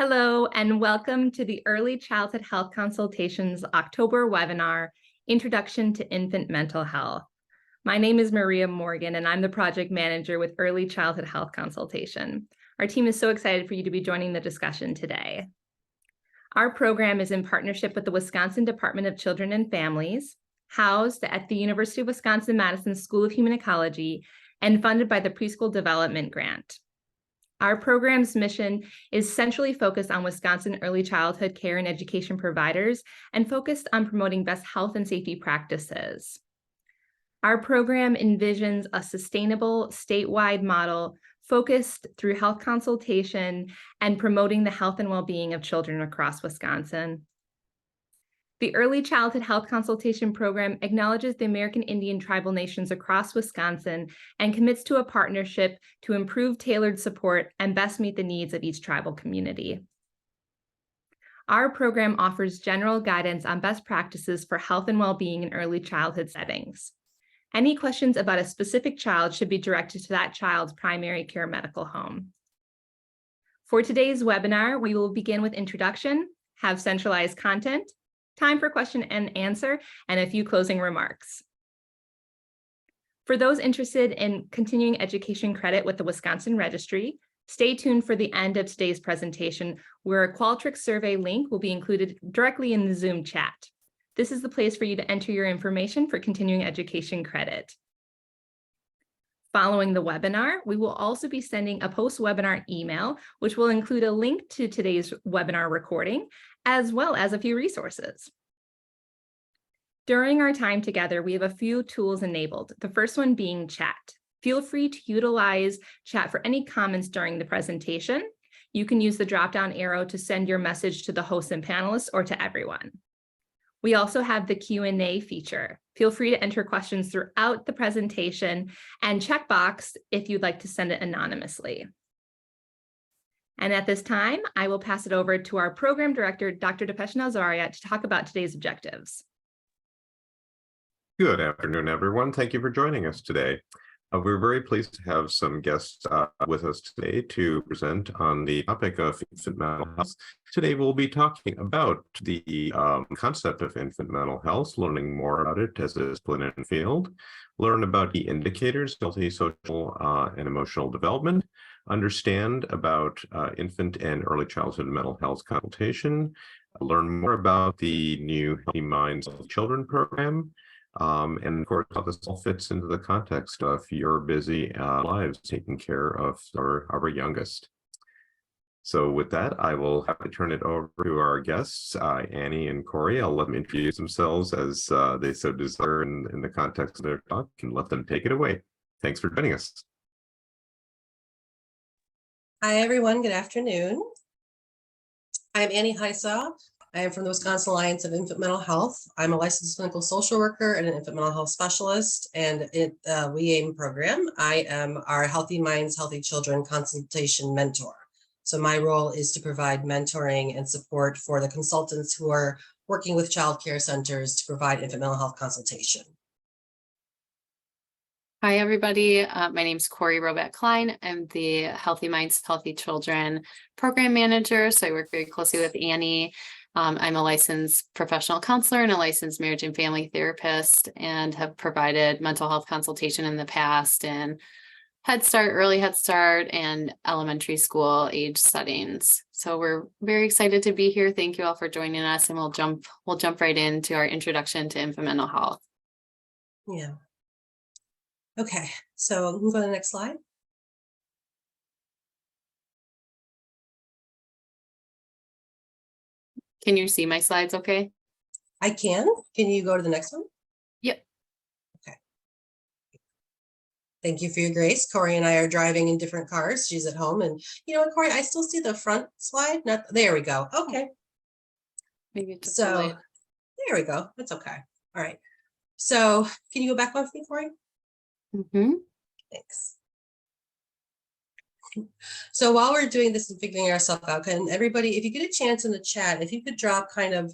Hello, and welcome to the Early Childhood Health Consultations October webinar, Introduction to Infant Mental Health. My name is Maria Morgan, and I'm the project manager with Early Childhood Health Consultation. Our team is so excited for you to be joining the discussion today. Our program is in partnership with the Wisconsin Department of Children and Families, housed at the University of Wisconsin-Madison School of Human Ecology, and funded by the Preschool Development Grant. Our program's mission is centrally focused on Wisconsin early childhood care and education providers and focused on promoting best health and safety practices. Our program envisions a sustainable statewide model focused through health consultation and promoting the health and well-being of children across Wisconsin. The Early Childhood Health Consultation Program acknowledges the American Indian tribal nations across Wisconsin and commits to a partnership to improve tailored support and best meet the needs of each tribal community. Our program offers general guidance on best practices for health and well-being in early childhood settings. Any questions about a specific child should be directed to that child's primary care medical home. For today's webinar, we will begin with introduction, have centralized content, time for question and answer, and a few closing remarks. For those interested in continuing education credit with the Wisconsin Registry, stay tuned for the end of today's presentation, where a Qualtrics survey link will be included directly in the Zoom chat. This is the place for you to enter your information for continuing education credit. Following the webinar, we will also be sending a post-webinar email, which will include a link to today's webinar recording, as well as a few resources. During our time together, we have a few tools enabled, the first one being chat. Feel free to utilize chat for any comments during the presentation. You can use the drop-down arrow to send your message to the hosts and panelists or to everyone. We also have the Q&A feature. Feel free to enter questions throughout the presentation and checkbox if you'd like to send it anonymously. And at this time, I will pass it over to our program director, Dr. Dipesh Nazaria, to talk about today's objectives. Good afternoon, everyone. Thank you for joining us today. We're very pleased to have some guests with us today to present on the topic of infant mental health. Today, we'll be talking about the concept of infant mental health, learning more about it as a discipline and field, learn about the indicators, healthy social and emotional development, understand about infant and early childhood mental health consultation, learn more about the new Healthy Minds, Healthy Children program, and of course, how this all fits into the context of your busy lives taking care of our youngest. So with that, I will have to turn it over to our guests, Annie and Corey. I'll let them introduce themselves as they so desire in the context of their talk, and let them take it away. Thanks for joining us. Hi, everyone. Good afternoon. I'm Annie Heisaw. I am from the Wisconsin Alliance of Infant Mental Health. I'm a licensed clinical social worker and an infant mental health specialist, and in the We Aim program, I am our Healthy Minds, Healthy Children consultation mentor. So my role is to provide mentoring and support for the consultants who are working with child care centers to provide infant mental health consultation. Hi, everybody. My name is Corey Robat-Klein. I'm the Healthy Minds, Healthy Children program manager. So I work very closely with Annie. I'm a licensed professional counselor and a licensed marriage and family therapist, and have provided mental health consultation in the past in Head Start, early Head Start, and elementary school age settings. So we're very excited to be here. Thank you all for joining us, and we'll jump right into our introduction to infant mental health. Yeah. Okay, so move on to the next slide. Can you see my slides okay? I can. Can you go to the next one? Yep. Okay. Thank you for your grace. Corey and I are driving in different cars. She's at home, and you know what, Corey, I still see the front slide. Not there we go. Okay. Maybe it's So delayed. there we go. That's okay. All right. So can you go back one for me, Corey? Mm-hmm. Thanks. So while we're doing this and figuring ourselves out, can everybody, if you get a chance in the chat, if you could drop kind of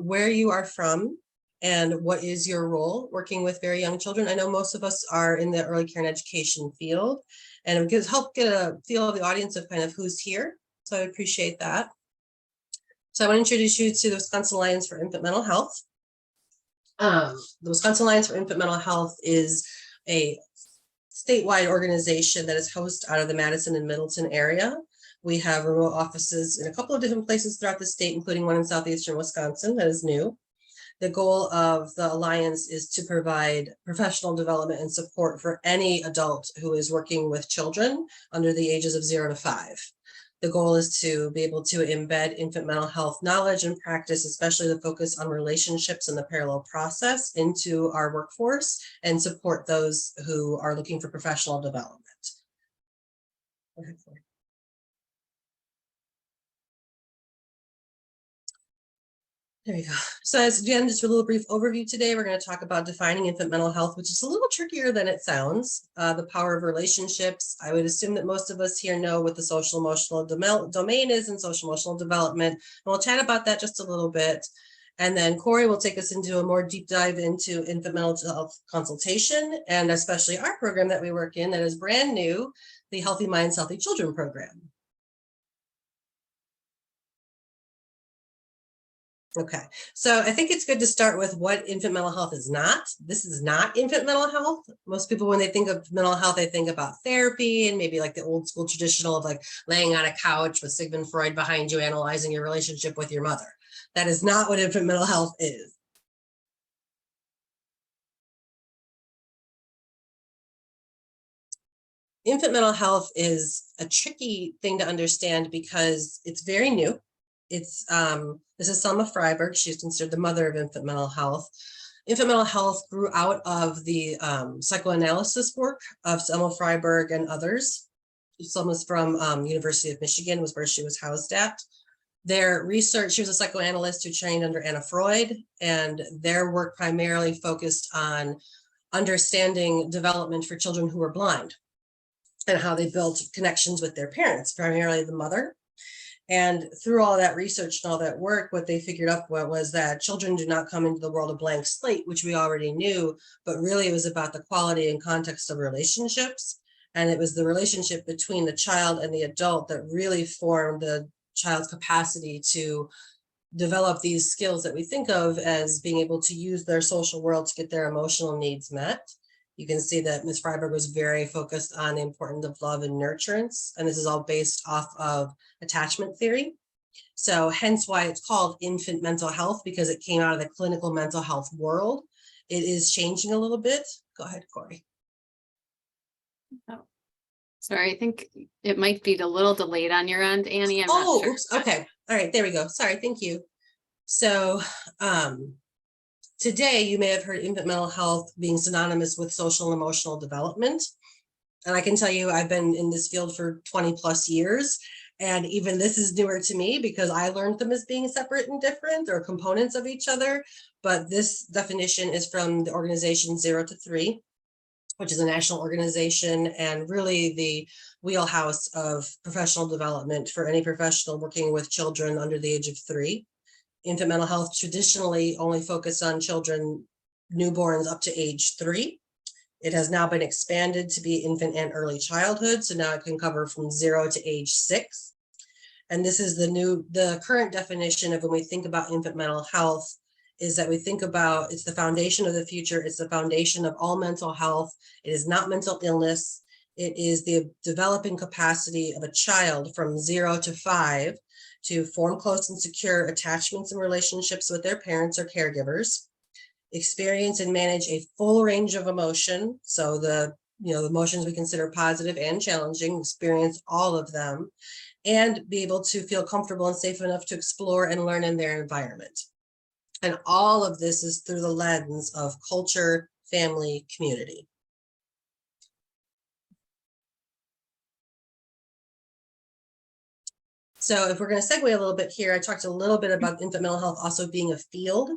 where you are from and what is your role working with very young children. I know most of us are in the early care and education field, and it would help get a feel of the audience of kind of who's here So I appreciate that. So I want to introduce you to the Wisconsin Alliance for Infant Mental Health. The Wisconsin Alliance for Infant Mental Health is a statewide organization that is hosted out of the Madison and Middleton area. We have remote offices in a couple of different places throughout the state, including one in southeastern Wisconsin that is new. The goal of the Alliance is to provide professional development and support for any adult who is working with children under the ages of 0 to 5. The goal is to be able to embed infant mental health knowledge and practice, especially the focus on relationships and the parallel process, into our workforce and support those who are looking for professional development. Go ahead, Floyd. There you go. So as again, just a little brief overview today, we're going to talk about defining infant mental health, which is a little trickier than it sounds. The power of relationships. I would assume that most of us here know what the social emotional domain is in social emotional development. And we'll chat about that just a little bit. And then Corey will take us into a more deep dive into infant mental health consultation, and especially our program that we work in that is brand new, the Healthy Minds, Healthy Children program. Okay, so I think it's good to start with what infant mental health is not. This is not infant mental health. Most people, when they think of mental health, they think about therapy and maybe like the old school traditional of like laying on a couch with Sigmund Freud behind you, analyzing your relationship with your mother. That is not what infant mental health is. Infant mental health is a tricky thing to understand because it's very new. It's this is Selma Freiberg. She's considered the mother of infant mental health. Infant mental health grew out of the psychoanalysis work of Selma Freiberg and others. Selma's from University of Michigan, was where she was housed at. Their research, she was a psychoanalyst who trained under Anna Freud, and their work primarily focused on understanding development for children who were blind and how they built connections with their parents, primarily the mother. And through all that research and all that work, what they figured out was that children do not come into the world a blank slate, which we already knew, but really it was about the quality and context of relationships. And it was the relationship between the child and the adult that really formed the child's capacity to develop these skills that we think of as being able to use their social world to get their emotional needs met. You can see that Ms. Freiberg was very focused on the importance of love and nurturance, and this is all based off of attachment theory. So hence why it's called infant mental health, because it came out of the clinical mental health world. It is changing a little bit. Go ahead, Corey. Oh, sorry, I think it might be a little delayed on your end, Annie. I'm not sure. Oops, okay. All right, there we go. Sorry, thank you. So today, you may have heard infant mental health being synonymous with social and emotional development. And I can tell you, I've been in this field for 20 plus years. And even this is newer to me because I learned them as being separate and different or components of each other. But this definition is from the organization 0 to 3, which is a national organization and really the wheelhouse of professional development for any professional working with children under the age of 3. Infant mental health traditionally only focused on children, newborns up to age 3. It has now been expanded to be infant and early childhood. So now it can cover from 0 to age 6. And this is the current definition of when we think about infant mental health is that we think about it's the foundation of the future. It's the foundation of all mental health. It is not mental illness. It is the developing capacity of a child from 0 to 5 to form close and secure attachments and relationships with their parents or caregivers, experience and manage a full range of emotion. So the emotions we consider positive and challenging, experience all of them, and be able to feel comfortable and safe enough to explore and learn in their environment. And all of this is through the lens of culture, family, community. So if we're going to segue a little bit here, I talked a little bit about infant mental health also being a field.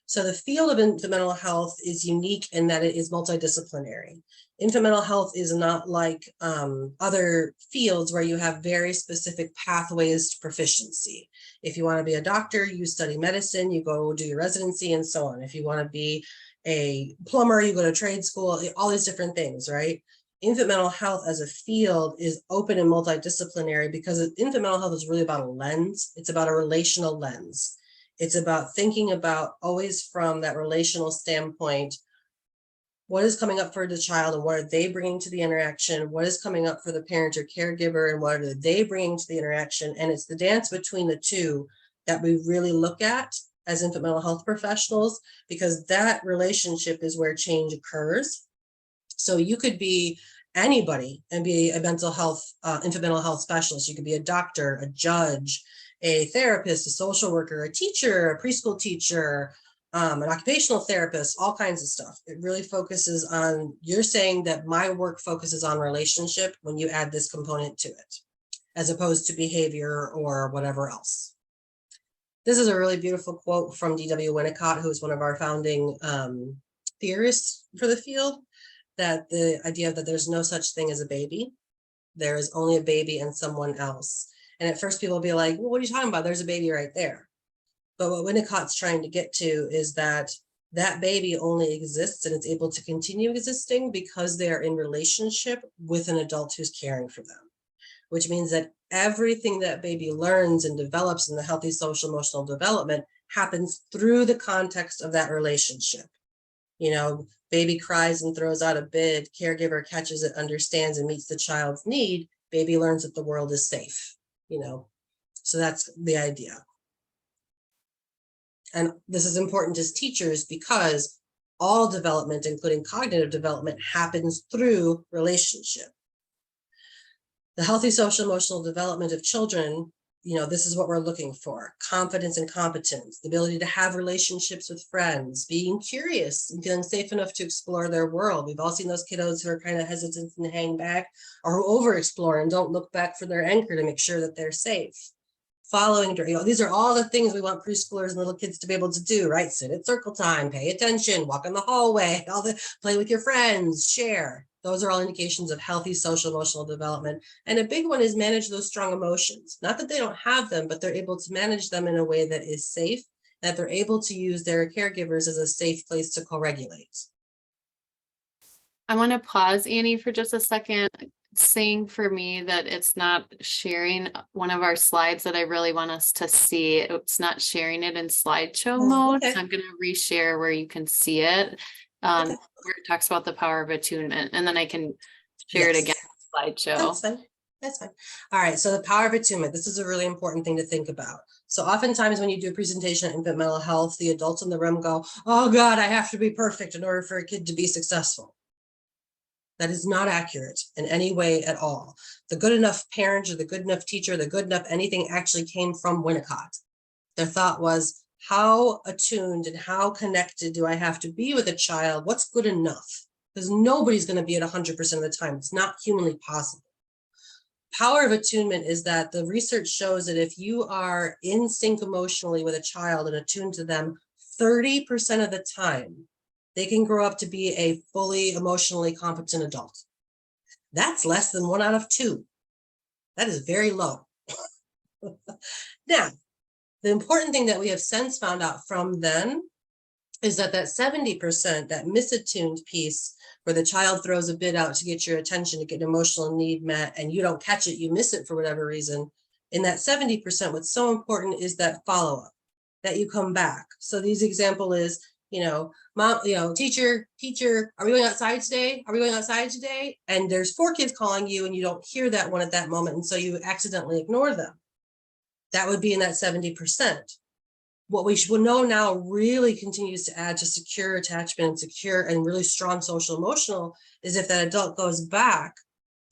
So the field of infant mental health is unique in that it is multidisciplinary. Infant mental health is not like other fields where you have very specific pathways to proficiency. If you want to be a doctor, you study medicine, you go do your residency and so on. If you want to be a plumber, you go to trade school, all these different things, right? infant mental health as a field is open and multidisciplinary because infant mental health is really about a lens. It's about a relational lens. It's about thinking about always from that relational standpoint, what is coming up for the child and what are they bringing to the interaction? What is coming up for the parent or caregiver and what are they bringing to the interaction? And it's the dance between the two that we really look at as infant mental health professionals, because that relationship is where change occurs. So you could be anybody and be a mental health, infant mental health specialist. You could be a doctor, a judge, a therapist, a social worker, a teacher, a preschool teacher, an occupational therapist, all kinds of stuff. It really focuses on, you're saying that my work focuses on relationship when you add this component to it, as opposed to behavior or whatever else. This is a really beautiful quote from D.W. Winnicott, who is one of our founding theorists for the field, that the idea that there's no such thing as a baby. There is only a baby and someone else. And at first people will be like, well, what are you talking about? There's a baby right there. But what Winnicott's trying to get to is that that baby only exists and it's able to continue existing because they're in relationship with an adult who's caring for them, which means that everything that baby learns and develops in the healthy social emotional development happens through the context of that relationship. You know, baby cries and throws out a bid, caregiver catches it, understands and meets the child's need, baby learns that the world is safe, you know, so that's the idea. And this is important as teachers because all development, including cognitive development, happens through relationship. The healthy social emotional development of children, you know, this is what we're looking for: confidence and competence, the ability to have relationships with friends, being curious and feeling safe enough to explore their world. We've all seen those kiddos who are kind of hesitant and hang back, or who over explore and don't look back for their anchor to make sure that they're safe. Following, you know, these are all the things we want preschoolers and little kids to be able to do, right? Sit at circle time, pay attention, walk in the hallway, all the play with your friends, share. Those are all indications of healthy social emotional development. And a big one is manage those strong emotions. Not that they don't have them, but they're able to manage them in a way that is safe, that they're able to use their caregivers as a safe place to co-regulate. I want to pause, Annie, for just a second. Saying for me that it's not sharing one of our slides that I really want us to see. It's not sharing it in slideshow mode. Okay. So I'm going to reshare where you can see it, where it talks about the power of attunement, and then I can share it again in slideshow. That's fine. That's fine. All right. So the power of attunement. This is a really important thing to think about. So oftentimes when you do a presentation on infant mental health, the adults in the room go, "Oh God, I have to be perfect in order for a kid to be successful." That is not accurate in any way at all. The good enough parent or the good enough teacher, the good enough anything actually came from Winnicott. Their thought was, how attuned and how connected do I have to be with a child? What's good enough? Because nobody's going to be at 100% of the time. It's not humanly possible. Power of attunement is that the research shows that if you are in sync emotionally with a child and attuned to them 30% of the time, they can grow up to be a fully emotionally competent adult. That's less than 1 out of 2. That is very low. Now, the important thing that we have since found out from then is that 70%, that misattuned piece where the child throws a bid out to get your attention, to get an emotional need met, and you don't catch it, you miss it for whatever reason. In that 70%, what's so important is that follow-up, that you come back. So these example is, you know, mom, you know, teacher, are we going outside today? Are we going outside today? And there's 4 kids calling you and you don't hear that one at that moment. And so you accidentally ignore them. That would be in that 70%. What we should know now really continues to add to secure attachment and secure and really strong social emotional is if that adult goes back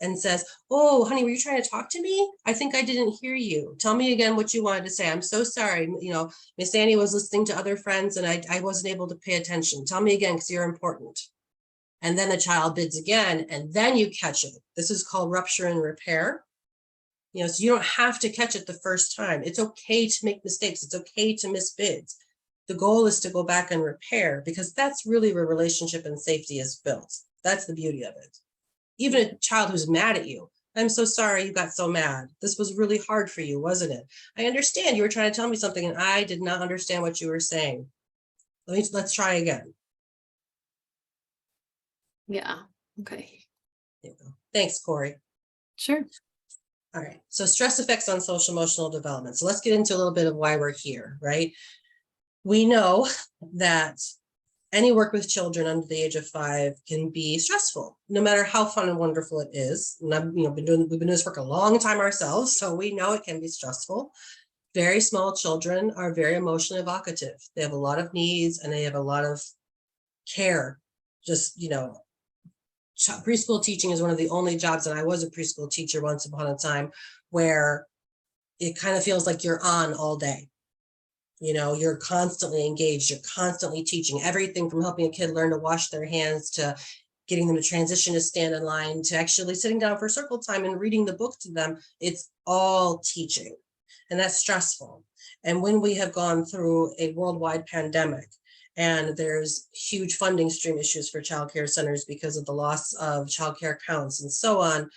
and says, "Oh, honey, were you trying to talk to me? I think I didn't hear you. Tell me again what you wanted to say. I'm so sorry. You know, Miss Annie was listening to other friends and I wasn't able to pay attention. Tell me again because you're important." And then the child bids again, and then you catch it. This is called rupture and repair. You know, so you don't have to catch it the first time. It's okay to make mistakes. It's okay to miss bids. The goal is to go back and repair, because that's really where relationship and safety is built. That's the beauty of it. Even a child who's mad at you, "I'm so sorry you got so mad. This was really hard for you, wasn't it? I understand you were trying to tell me something and I did not understand what you were saying. Let's try again." Yeah. Okay. There you go. Thanks, Corey. Sure. All right, so stress effects on social emotional development. So let's get into a little bit of why we're here, right? We know that any work with children under the age of 5 can be stressful, no matter how fun and wonderful it is. And we've been doing this work a long time ourselves, so we know it can be stressful. Very small children are very emotionally evocative. They have a lot of needs and they have a lot of care. Just, preschool teaching is one of the only jobs, and I was a preschool teacher once upon a time, where it kind of feels like you're on all day. You're constantly engaged, you're constantly teaching, everything from helping a kid learn to wash their hands to getting them to transition to stand in line to actually sitting down for circle time and reading the book to them. It's all teaching, and that's stressful. And when we have gone through a worldwide pandemic, and there's huge funding stream issues for childcare centers because of the loss of childcare counts and so on.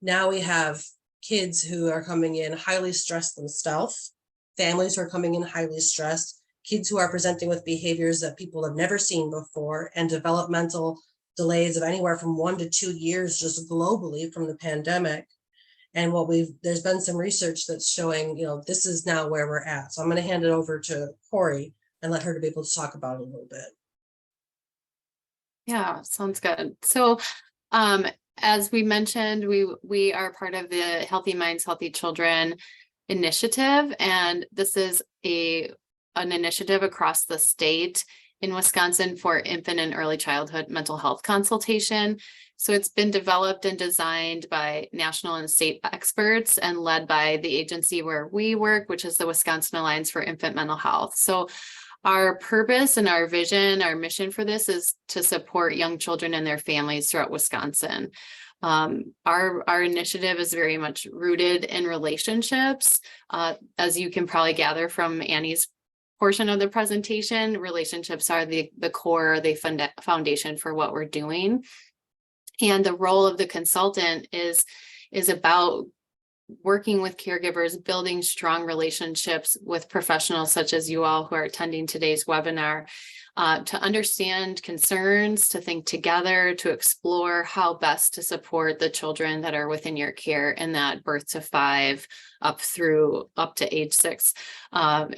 Now we have kids who are coming in highly stressed themselves, families who are coming in highly stressed, kids who are presenting with behaviors that people have never seen before, and developmental delays of anywhere from 1 to 2 years just globally from the pandemic. And there's been some research that's showing, this is now where we're at. So I'm going to hand it over to Corey and let her to be able to talk about it a little bit. Yeah, sounds good. So, as we mentioned, we are part of the Healthy Minds, Healthy Children initiative, and this is an initiative across the state in Wisconsin for infant and early childhood mental health consultation. So it's been developed and designed by national and state experts and led by the agency where we work, which is the Wisconsin Alliance for Infant Mental Health. So our purpose and our vision, our mission for this is to support young children and their families throughout Wisconsin. Our initiative is very much rooted in relationships. As you can probably gather from Annie's portion of the presentation, relationships are the core, the foundation for what we're doing. And the role of the consultant is about working with caregivers, building strong relationships with professionals such as you all who are attending today's webinar, to understand concerns, to think together, to explore how best to support the children that are within your care in that birth to 5 up to age 6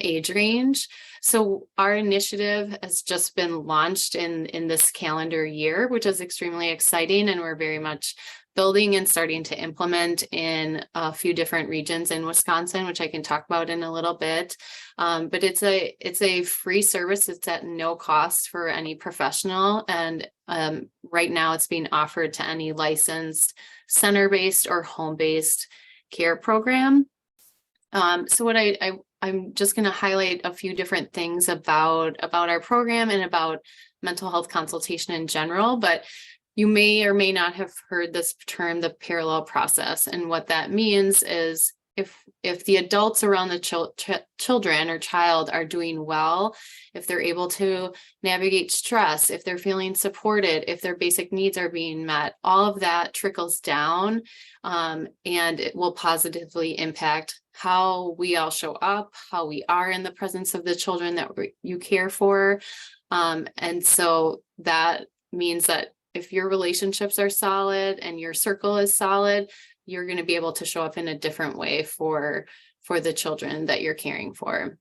age range. So our initiative has just been launched in this calendar year, which is extremely exciting, and we're very much building and starting to implement in a few different regions in Wisconsin, which I can talk about in a little bit. But it's a free service. It's at no cost for any professional. And right now it's being offered to any licensed center-based or home-based care program. So what I'm just going to highlight a few different things about our program and about mental health consultation in general, but you may or may not have heard this term, the parallel process. And what that means is if the adults around the children or child are doing well, if they're able to navigate stress, if they're feeling supported, if their basic needs are being met, all of that trickles down, and it will positively impact how we all show up, how we are in the presence of the children that you care for. And so that means that if your relationships are solid and your circle is solid, you're going to be able to show up in a different way for the children that you're caring for.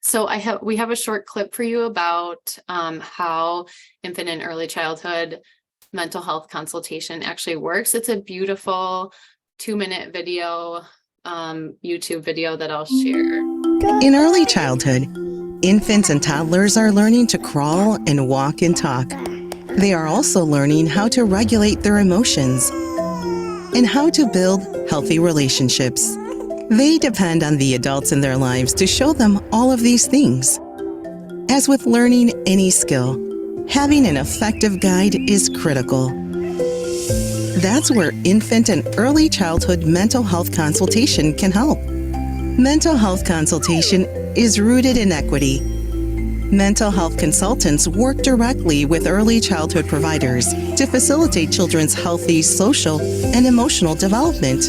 So we have a short clip for you about how infant and early childhood mental health consultation actually works. It's a beautiful 2-minute video, YouTube video that I'll share. In early childhood, infants and toddlers are learning to crawl and walk and talk. They are also learning how to regulate their emotions and how to build healthy relationships. They depend on the adults in their lives to show them all of these things. As with learning any skill, having an effective guide is critical. That's where infant and early childhood mental health consultation can help. Mental health consultation is rooted in equity. Mental health consultants work directly with early childhood providers to facilitate children's healthy social and emotional development.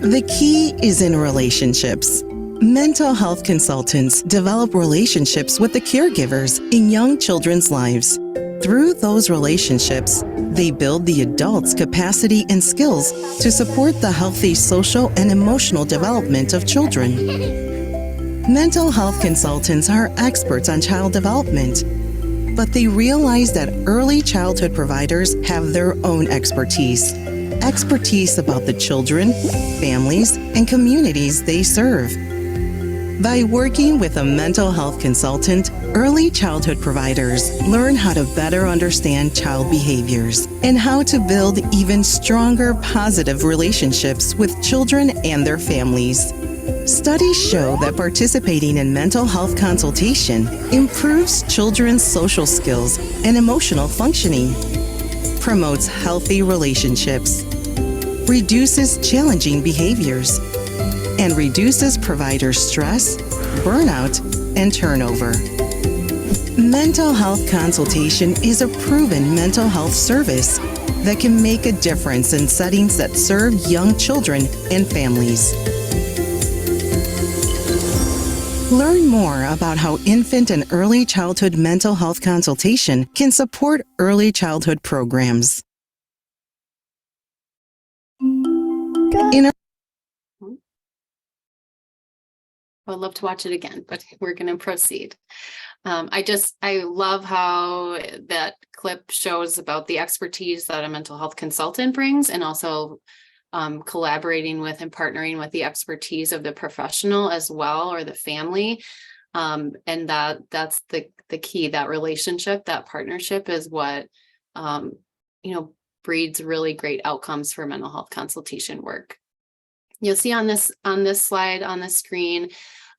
The key is in relationships. Mental health consultants develop relationships with the caregivers in young children's lives. Through those relationships, they build the adult's capacity and skills to support the healthy social and emotional development of children. Mental health consultants are experts on child development, but they realize that early childhood providers have their own expertise about the children, families, and communities they serve. By working with a mental health consultant, early childhood providers learn how to better understand child behaviors and how to build even stronger positive relationships with children and their families. Studies show that participating in mental health consultation improves children's social skills and emotional functioning, promotes healthy relationships, reduces challenging behaviors, and reduces provider stress, burnout, and turnover. Mental health consultation is a proven mental health service that can make a difference in settings that serve young children and families. Learn more about how infant and early childhood mental health consultation can support early childhood programs. I would love to watch it again, but we're going to proceed. I love how that clip shows about the expertise that a mental health consultant brings, and also collaborating with and partnering with the expertise of the professional as well, or the family. And that's the key. That relationship, that partnership is what, breeds really great outcomes for mental health consultation work. You'll see on this slide on the screen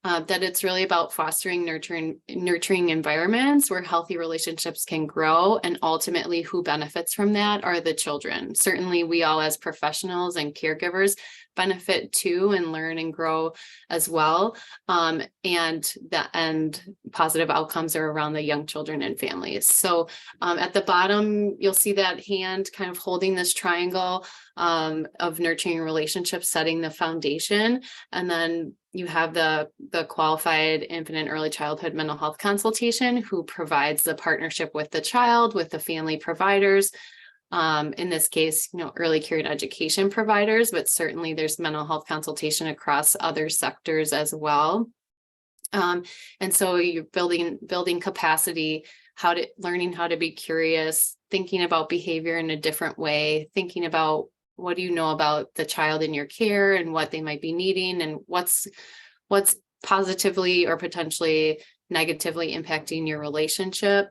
that it's really about fostering nurturing environments where healthy relationships can grow, and ultimately who benefits from that are the children. Certainly we all as professionals and caregivers benefit too, and learn and grow as well. And positive outcomes are around the young children and families. So at the bottom, you'll see that hand kind of holding this triangle of nurturing relationships, setting the foundation. And then you have the qualified infant and early childhood mental health consultation, who provides the partnership with the child, with the family providers. In this case, early care and education providers, but certainly there's mental health consultation across other sectors as well. And so you're building capacity, learning how to be curious, thinking about behavior in a different way, thinking about what do you know about the child in your care and what they might be needing, and what's positively or potentially negatively impacting your relationship.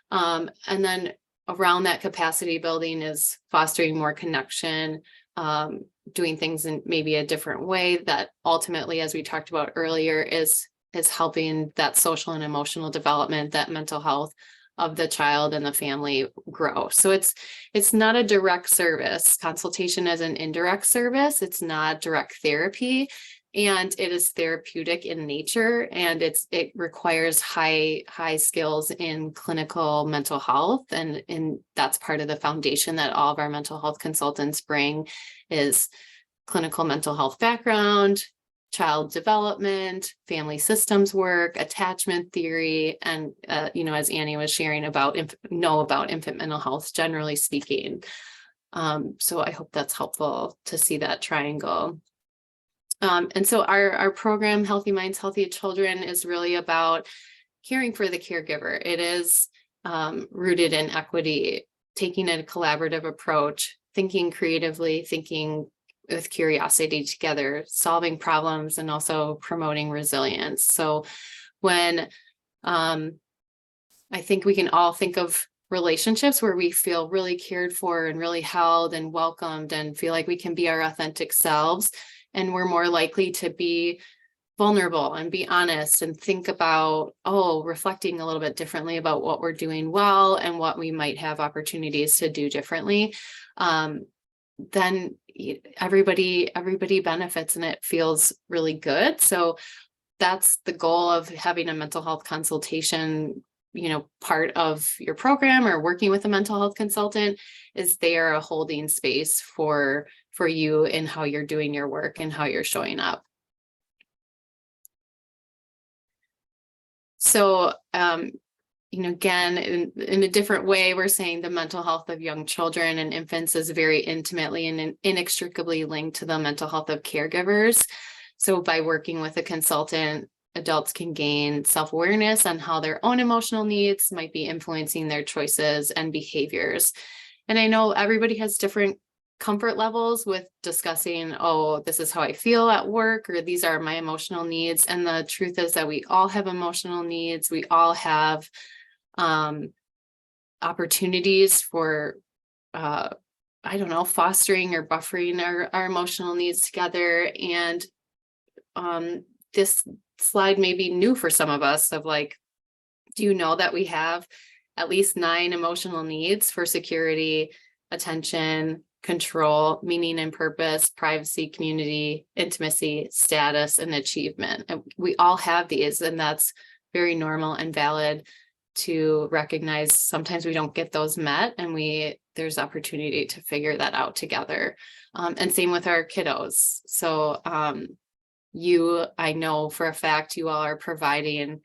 And then around that capacity building is fostering more connection, doing things in maybe a different way that ultimately, as we talked about earlier, is helping that social and emotional development, that mental health of the child and the family grow. So it's not a direct service. Consultation is an indirect service. It's not direct therapy. And it is therapeutic in nature, and it requires high skills in clinical mental health, and that's part of the foundation that all of our mental health consultants bring, is clinical mental health background, child development, family systems work, attachment theory, and as Annie was sharing about infant mental health, generally speaking. So I hope that's helpful to see that triangle. And so our program, Healthy Minds, Healthy Children, is really about caring for the caregiver. It is rooted in equity, taking a collaborative approach, thinking creatively, thinking with curiosity together, solving problems, and also promoting resilience. So when I think we can all think of relationships where we feel really cared for and really held and welcomed and feel like we can be our authentic selves, and we're more likely to be vulnerable and be honest and think about, reflecting a little bit differently about what we're doing well and what we might have opportunities to do differently, then everybody benefits and it feels really good. So that's the goal of having a mental health consultation, part of your program, or working with a mental health consultant, is they are a holding space for you in how you're doing your work and how you're showing up. So again, in a different way, we're saying the mental health of young children and infants is very intimately and inextricably linked to the mental health of caregivers. So by working with a consultant, adults can gain self-awareness on how their own emotional needs might be influencing their choices and behaviors. And I know everybody has different comfort levels with discussing, oh, this is how I feel at work, or these are my emotional needs. And the truth is that we all have emotional needs. We all have opportunities for, fostering or buffering our emotional needs together. And this slide may be new for some of us of like, do you know that we have at least 9 emotional needs for security, attention, control, meaning and purpose, privacy, community, intimacy, status, and achievement. And we all have these, and that's very normal and valid to recognize. Sometimes we don't get those met, and there's opportunity to figure that out together. And same with our kiddos. So I know for a fact you all are providing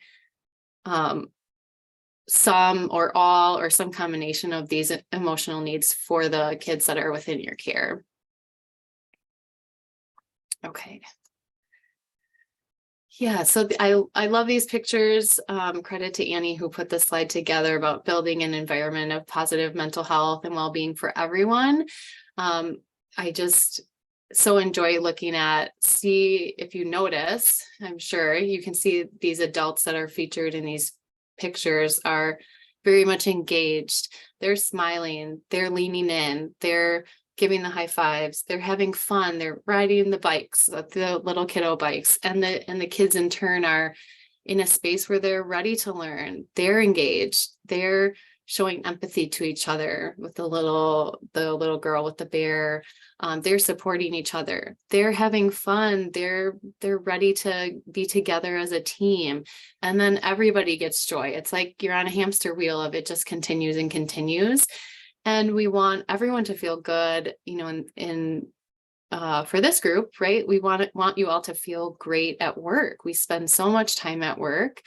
some or all or some combination of these emotional needs for the kids that are within your care. Okay. Yeah, so I love these pictures. Credit to Annie who put this slide together about building an environment of positive mental health and well-being for everyone. I just so enjoy looking see if you notice, I'm sure you can see these adults that are featured in these pictures are very much engaged. They're smiling, they're leaning in, they're giving the high fives, they're having fun, they're riding the bikes, the little kiddo bikes, and the kids in turn are in a space where they're ready to learn. They're engaged, they're showing empathy to each other with the little girl with the bear. They're supporting each other. They're having fun. They're ready to be together as a team. And then everybody gets joy. It's like you're on a hamster wheel of it just continues and continues. And we want everyone to feel good, for this group, right? We want you all to feel great at work. We spend so much time at work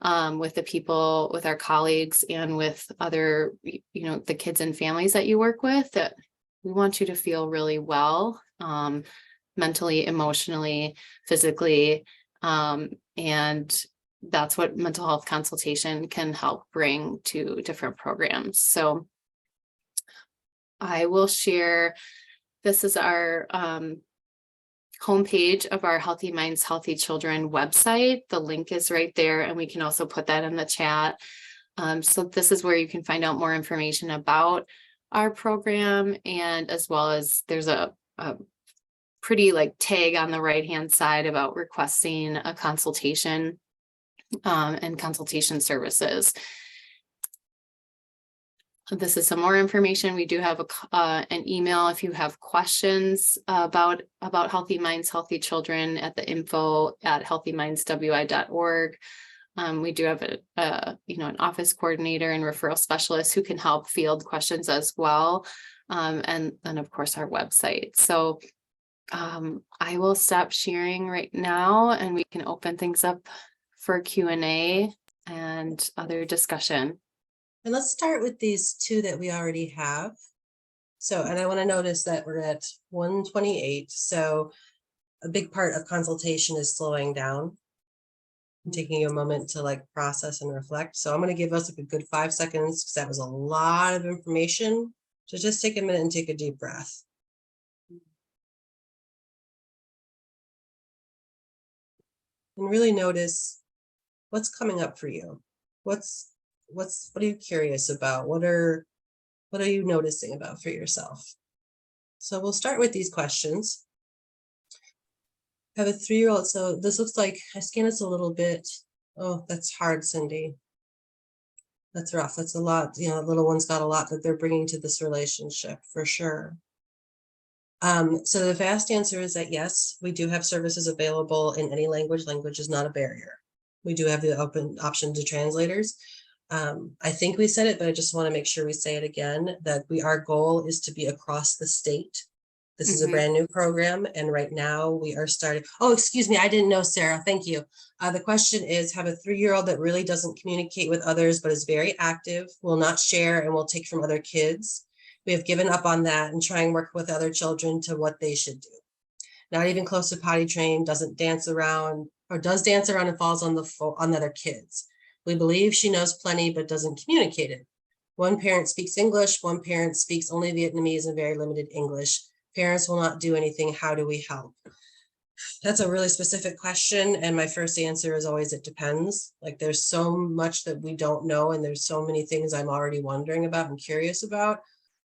with the people, with our colleagues, and with other, the kids and families that you work with, that we want you to feel really well, mentally, emotionally, physically. And that's what mental health consultation can help bring to different programs. So I will share, this is our homepage of our Healthy Minds, Healthy Children website. The link is right there, and we can also put that in the chat. So this is where you can find out more information about our program, and as well as there's a pretty tag on the right-hand side about requesting a consultation and consultation services. This is some more information. We do have an email if you have questions about Healthy Minds, Healthy Children at the info@healthymindswi.org. We do have an office coordinator and referral specialist who can help field questions as well. And of course our website. So I will stop sharing right now, and we can open things up for Q&A and other discussion. And let's start with these 2 that we already have. So, and I want to notice that we're at 128. So a big part of consultation is slowing down and taking a moment to process and reflect. So I'm going to give us a good 5 seconds, because that was a lot of information. So just take a minute and take a deep breath. And really notice what's coming up for you. What are you curious about? What are you noticing about for yourself? So we'll start with these questions. I have a 3-year-old. So this looks like I scanned this a little bit. Oh, that's hard, Cindy. That's rough. That's a lot. The little one's got a lot that they're bringing to this relationship for sure. So the fast answer is that yes, we do have services available in any language. Language is not a barrier. We do have the open option to translators. I think we said it, but I just want to make sure we say it again, that our goal is to be across the state. This is a Mhm. brand new program, and right now we are starting. Oh, excuse me, I didn't know, Sarah. Thank you. The question is, have a 3-year-old that really doesn't communicate with others, but is very active, will not share, and will take from other kids. We have given up on that and try and work with other children to what they should do. Not even close to potty trained, doesn't dance around, or does dance around and falls on the other kids. We believe she knows plenty, but doesn't communicate it. One parent speaks English, one parent speaks only Vietnamese and very limited English. Parents will not do anything. How do we help? That's a really specific question. And my first answer is always, it depends. Like, there's so much that we don't know. And there's so many things I'm already wondering about and curious about.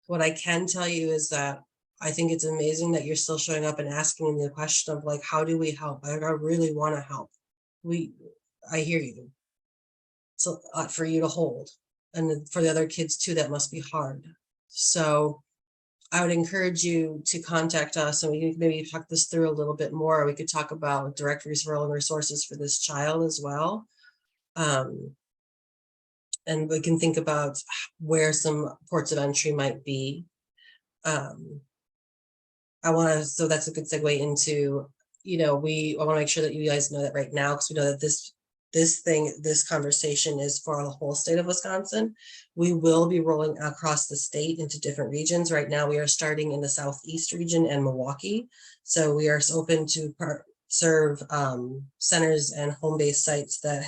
What I can tell you is that I think it's amazing that you're still showing up and asking the question of, like, how do we help? I really want to help. I hear you. It's a lot for you to hold. And for the other kids too, that must be hard. So I would encourage you to contact us, and we can maybe talk this through a little bit more. We could talk about direct referral and resources for this child as well. And we can think about where some ports of entry might be. So that's a good segue into, I want to make sure that you guys know that right now, because we know that this conversation is for the whole state of Wisconsin. We will be rolling across the state into different regions. Right now, we are starting in the Southeast region and Milwaukee. So we are open to serve centers and home-based sites that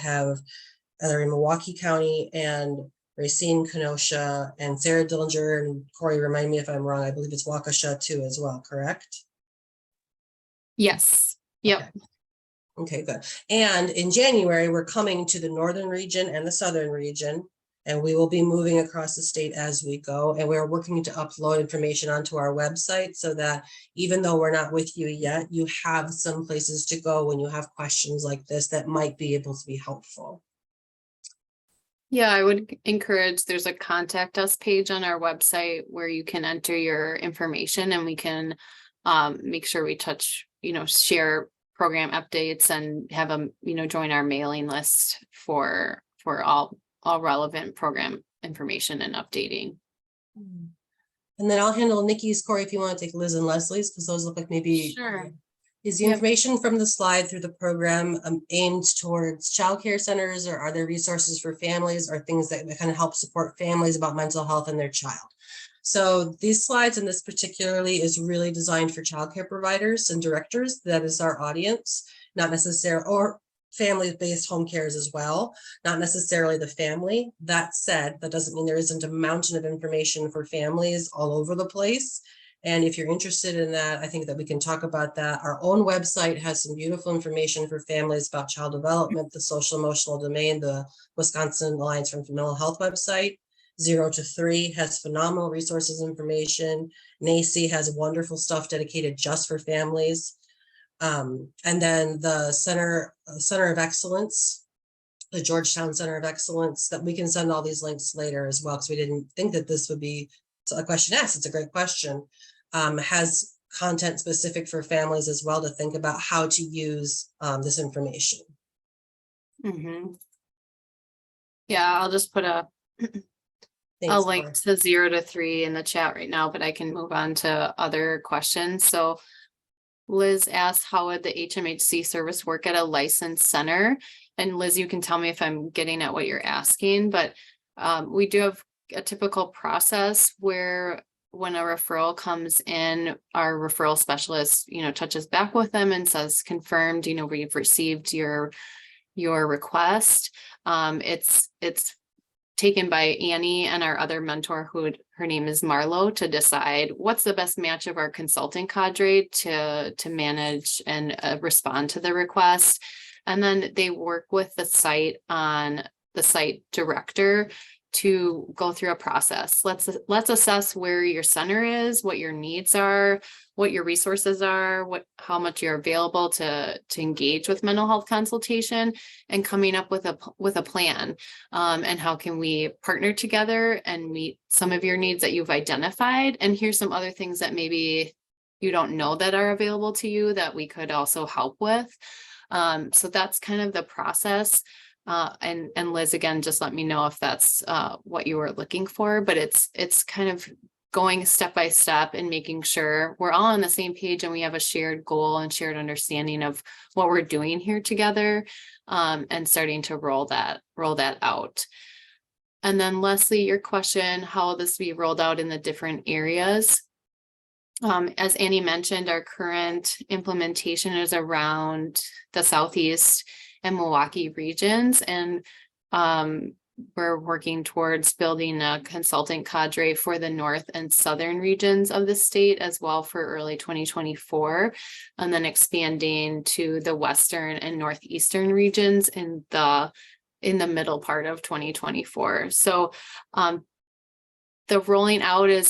are in Milwaukee County and Racine, Kenosha, and Sarah Dillinger, and Corey, remind me if I'm wrong, I believe it's Waukesha too as well, correct? Yes. Yep. Okay, good. And in January, we're coming to the northern region and the southern region, and we will be moving across the state as we go. And we're working to upload information onto our website so that even though we're not with you yet, you have some places to go when you have questions like this that might be able to be helpful. Yeah, I would encourage, there's a contact us page on our website where you can enter your information, and we can make sure we share program updates and have them, join our mailing list for all relevant program information and updating. And then I'll handle Nikki's, Corey, if you want to take Liz and Leslie's, because those look like maybe. Sure. Is the Yep. information from the slide through the program aimed towards childcare centers, or are there resources for families or things that kind of help support families about mental health and their child? So these slides, and this particularly, is really designed for childcare providers and directors. That is our audience, not necessarily, or family-based home cares as well, not necessarily the family. That said, that doesn't mean there isn't a mountain of information for families all over the place. And if you're interested in that, I think that we can talk about that. Our own website has some beautiful information for families about child development, the social emotional domain, the Wisconsin Alliance for Mental Health website. 0 to 3 has phenomenal resources information. NACCE has wonderful stuff dedicated just for families. And then the Center of Excellence, the Georgetown Center of Excellence, that we can send all these links later as well, because we didn't think that this would be a question asked. It's a great question. Has content specific for families as well to think about how to use this information. Mm-hmm. Yeah, I'll just put a Thanks, link Corey. to 0 to 3 in the chat right now, but I can move on to other questions. So Liz asked, how would the HMHC service work at a licensed center? And Liz, you can tell me if I'm getting at what you're asking, but we do have a typical process where when a referral comes in, our referral specialist, touches back with them and says, confirmed, we've received your request. It's taken by Annie and our other mentor, her name is Marlo, to decide what's the best match of our consulting cadre to manage and respond to the request. And then they work with the site director to go through a process. Let's assess where your center is, what your needs are, what your resources are, how much you're available to engage with mental health consultation, and coming up with a plan. And how can we partner together and meet some of your needs that you've identified? And here's some other things that maybe you don't know that are available to you that we could also help with. So that's kind of the process. And Liz, again, just let me know if that's what you were looking for, but it's kind of going step by step and making sure we're all on the same page and we have a shared goal and shared understanding of what we're doing here together, and starting to roll that out. And then Leslie, your question, how will this be rolled out in the different areas? As Annie mentioned, our current implementation is around the Southeast and Milwaukee regions, and we're working towards building a consultant cadre for the North and Southern regions of the state as well for early 2024, and then expanding to the Western and Northeastern regions in the middle part of 2024. So the rolling out is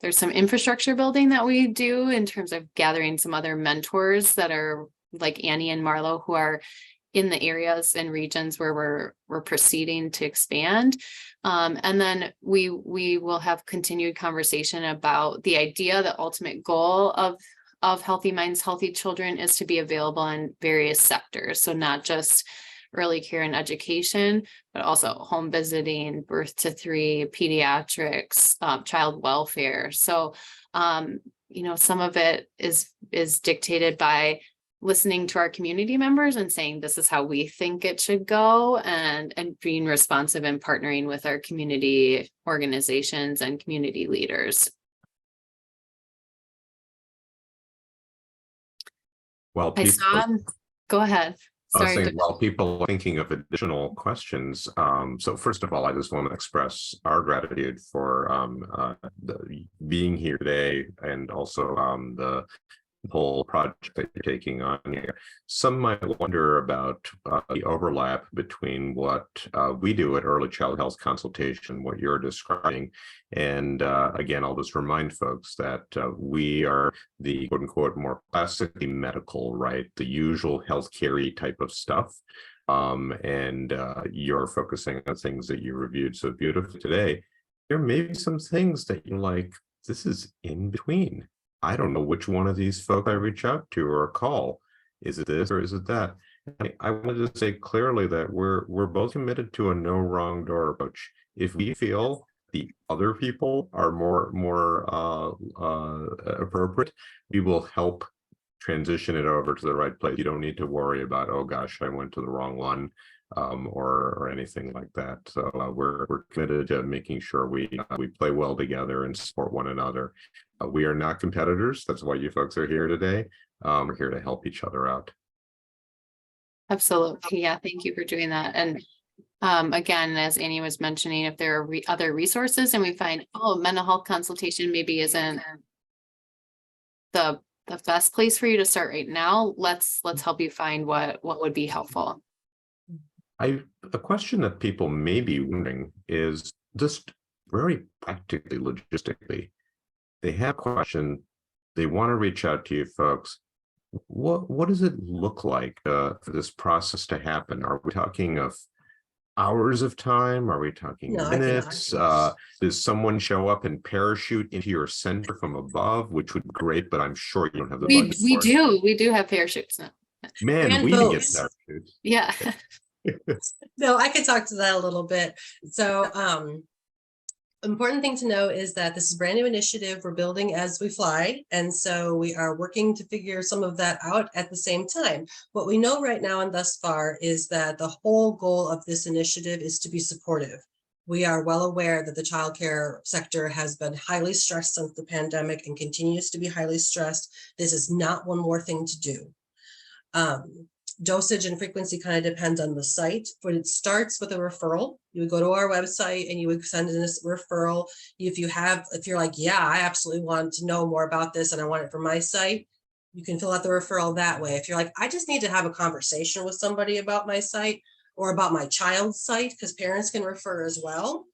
there's some infrastructure building that we do in terms of gathering some other mentors that are like Annie and Marlo, who are in the areas and regions where we're proceeding to expand. And then we will have continued conversation about the idea, the ultimate goal of Healthy Minds, Healthy Children is to be available in various sectors. So not just early care and education, but also home visiting, birth to 3, pediatrics, child welfare. So, some of it is dictated by listening to our community members and saying, this is how we think it should go, and being responsive and partnering with our community organizations and community leaders. Well, I saw, go ahead. I was Sorry. saying, while people are thinking of additional questions, so first of all, I just want to express our gratitude for being here today, and also the whole project that you're taking on here. Some might wonder about the overlap between what we do at Early Child Health Consultation, what you're describing. And again, I'll just remind folks that we are the quote unquote more classically medical, right? The usual healthcare type of stuff. And you're focusing on things that you reviewed so beautifully today. There may be some things that you're like, this is in between. I don't know which one of these folks I reach out to or call. Is it this or is it that? I wanted to say clearly that we're both committed to a no wrong door approach. If we feel the other people are more appropriate, we will help transition it over to the right place. You don't need to worry about, oh gosh, I went to the wrong one, or anything like that. So we're committed to making sure we play well together and support one another. We are not competitors. That's why you folks are here today. We're here to help each other out. Absolutely. Yeah. Thank you for doing that. And again, as Annie was mentioning, if there are other resources and we find, mental health consultation maybe isn't the best place for you to start right now, let's help you find what would be helpful. A question that people may be wondering is just very practically, logistically. They have a question, they want to reach out to you folks. What does it look like for this process to happen? Are we talking of hours of time? Are we talking minutes? Does someone show up and parachute into your center from above, which would be great, but I'm sure you don't have the budget for it. We do have parachutes now. Man, And we need to get boats. parachutes. Yeah. No, I could talk to that a little bit. So, important thing to know is that this is a brand new initiative we're building as we fly. And so we are working to figure some of that out at the same time. What we know right now and thus far is that the whole goal of this initiative is to be supportive. We are well aware that the childcare sector has been highly stressed since the pandemic and continues to be highly stressed. This is not one more thing to do. Dosage and frequency kind of depends on the site, but it starts with a referral. You would go to our website and you would send in this referral. If you're like, yeah, I absolutely want to know more about this and I want it for my site, you can fill out the referral that way. If you're like, I just need to have a conversation with somebody about my site or about my child's site, because parents can refer as well,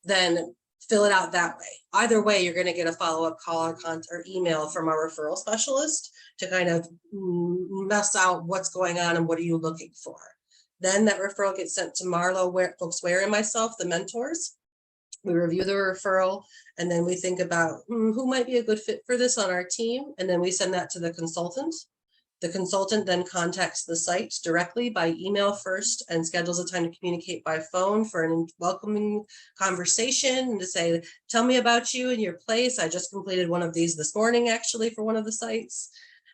then fill it out that way. Either way, you're going to get a follow-up call or email from our referral specialist to kind of mess out what's going on and what are you looking for. Then that referral gets sent to Marlo, folks Ware and myself, the mentors. We review the referral and then we think about who might be a good fit for this on our team. And then we send that to the consultant. The consultant then contacts the site directly by email first and schedules a time to communicate by phone for an welcoming conversation and to say, tell me about you and your place. I just completed one of these this morning, actually, for one of the sites.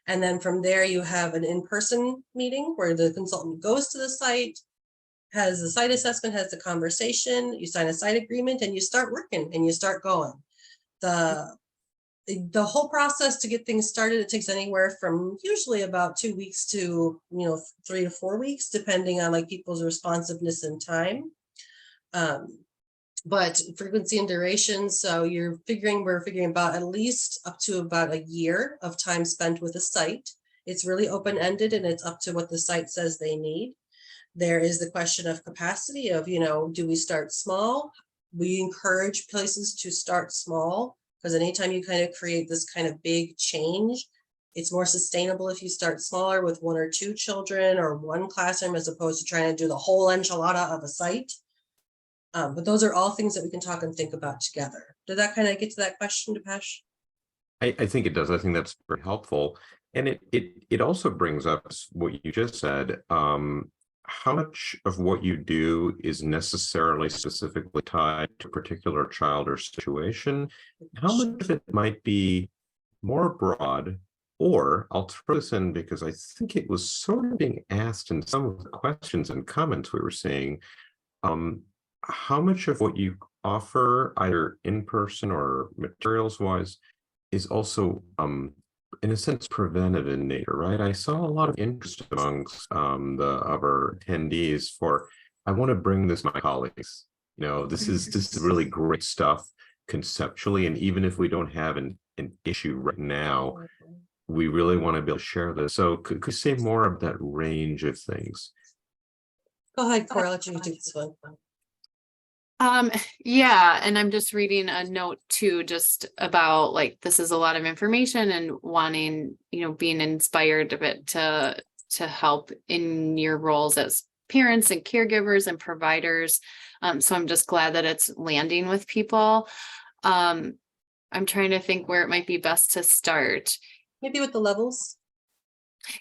And then from there, you have an in-person meeting where the consultant goes to the site, has the site assessment, has the conversation, you sign a site agreement, and you start working and you start going. The whole process to get things started, it takes anywhere from usually about 2 weeks to 3 to 4 weeks, depending on like people's responsiveness and time. But frequency and duration, so we're figuring about at least up to about a year of time spent with a site. It's really open-ended and it's up to what the site says they need. There is the question of capacity of, do we start small? We encourage places to start small, because anytime you kind of create this kind of big change, it's more sustainable if you start smaller with 1 or 2 children or 1 classroom, as opposed to trying to do the whole enchilada of a site. But those are all things that we can talk and think about together. Did that kind of get to that question, Dipesh? I think it does. I think that's very helpful. And it also brings up what you just said. How much of what you do is necessarily specifically tied to a particular child or situation? How much of it might be more broad? Or I'll throw this in because I think it was sort of being asked in some of the questions and comments we were seeing. How much of what you offer, either in person or materials wise, is also in a sense preventive in nature, right? I saw a lot of interest amongst the other attendees for, I want to bring this to my colleagues. This is really great stuff conceptually, and even if we don't have an issue right now, we really want to be able to share this. So could you say more of that range of things? Go ahead, Cora, I'll let you do this one. Yeah, and I'm just reading a note too, just about like, this is a lot of information and wanting, being inspired a bit to help in your roles as parents and caregivers and providers. So I'm just glad that it's landing with people. I'm trying to think where it might be best to start. Maybe with the levels.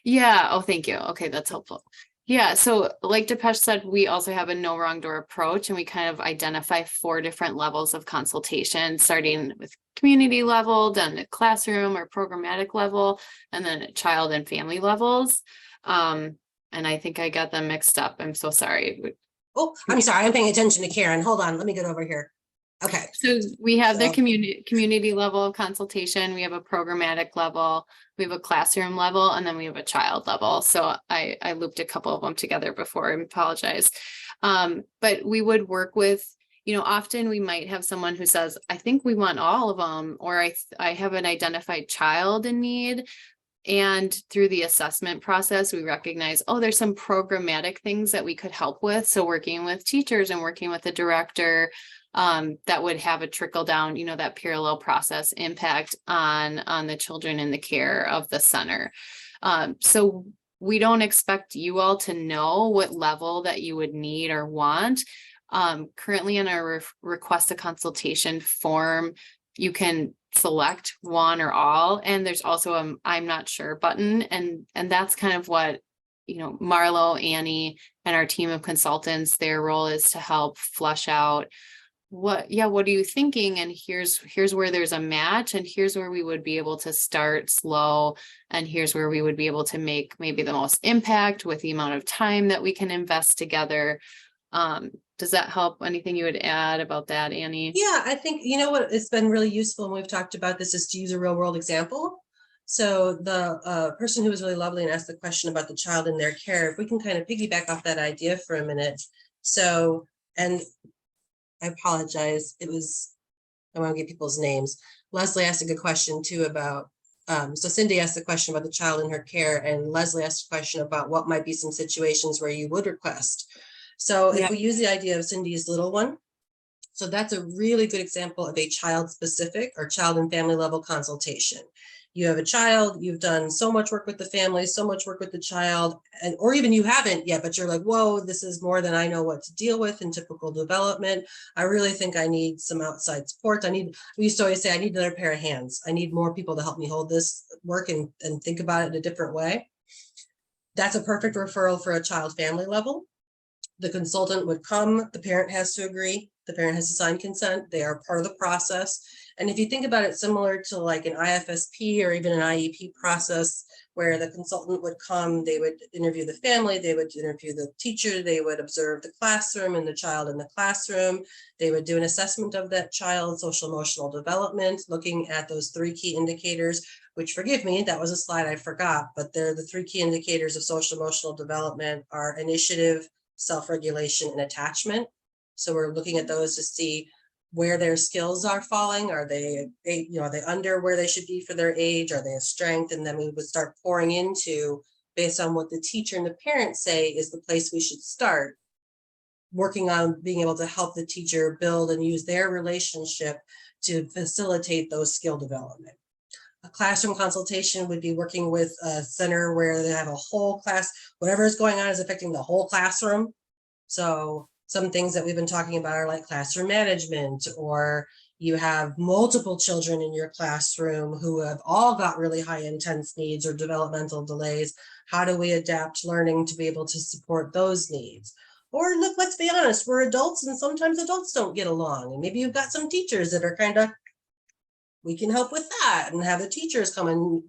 Yeah. Oh, thank you. Okay, that's helpful. Yeah, so like Dipesh said, we also have a no wrong door approach, and we kind of identify 4 different levels of consultation, starting with community level, then at classroom or programmatic level, and then at child and family levels. And I think I got them mixed up. I'm so sorry. Oh, I'm sorry, I'm paying attention to Karen. Hold on, let me get over here. Okay. So we have the So- community level of consultation, we have a programmatic level, we have a classroom level, and then we have a child level. So I looped a couple of them together before, I apologize. But we would work with, often we might have someone who says, I think we want all of them, or I have an identified child in need. And through the assessment process, we recognize, there's some programmatic things that we could help with. So working with teachers and working with the director, that would have a trickle down, that parallel process impact on the children in the care of the center. So we don't expect you all to know what level that you would need or want. Currently in our request a consultation form, you can select one or all, and there's also a I'm not sure button, and that's kind of what Marlo, Annie, and our team of consultants, their role is to help flush out what are you thinking, and here's where there's a match, and here's where we would be able to start slow, and here's where we would be able to make maybe the most impact with the amount of time that we can invest together. Does that help? Anything you would add about that, Annie? Yeah, I think, what it's been really useful, and we've talked about this, is to use a real world example. So the person who was really lovely and asked the question about the child in their care, if we can kind of piggyback off that idea for a minute. So, and I apologize, I want to get people's names. Leslie asked a good question too about, so Cindy asked the question about the child in her care, and Leslie asked a question about what might be some situations where you would request. So if we use the idea of Cindy's little one, so that's a really good example of a child specific or child and family level consultation. You have a child, you've done so much work with the family, so much work with the child, or even you haven't yet, but you're like, whoa, this is more than I know what to deal with in typical development. I really think I need some outside support. We used to always say, I need another pair of hands. I need more people to help me hold this work and think about it in a different way. That's a perfect referral for a child family level. The consultant would come, the parent has to agree, the parent has to sign consent, they are part of the process. And if you think about it similar to like an IFSP or even an IEP process, where the consultant would come, they would interview the family, they would interview the teacher, they would observe the classroom and the child in the classroom, they would do an assessment of that child's social emotional development, looking at those 3 key indicators, which, forgive me, that was a slide I forgot, but they're the 3 key indicators of social emotional development are initiative, self-regulation, and attachment. So we're looking at those to see where their skills are falling. Are they under where they should be for their age? Are they a strength? And then we would start pouring into, based on what the teacher and the parents say is the place we should start, working on being able to help the teacher build and use their relationship to facilitate those skill development. A classroom consultation would be working with a center where they have a whole class, whatever is going on is affecting the whole classroom. So some things that we've been talking about are like classroom management, or you have multiple children in your classroom who have all got really high intense needs or developmental delays. How do we adapt learning to be able to support those needs? Or look, let's be honest, we're adults and sometimes adults don't get along. And maybe you've got some teachers that are kind of, we can help with that and have the teachers come and,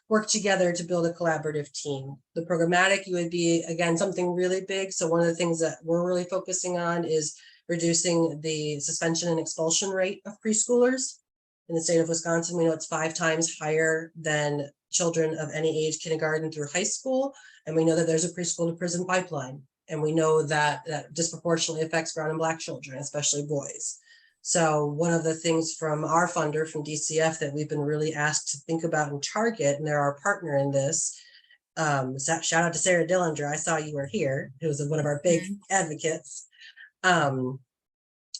work together to build a collaborative team. The programmatic would be, again, something really big. So one of the things that we're really focusing on is reducing the suspension and expulsion rate of preschoolers. In the state of Wisconsin, we know it's 5 times higher than children of any age, kindergarten through high school. And we know that there's a preschool to prison pipeline. And we know that that disproportionately affects brown and Black children, especially boys. So one of the things from our funder, from DCF, that we've been really asked to think about and target, and they're our partner in this, shout out to Sarah Dillinger, I saw you were here, who was one of our big advocates,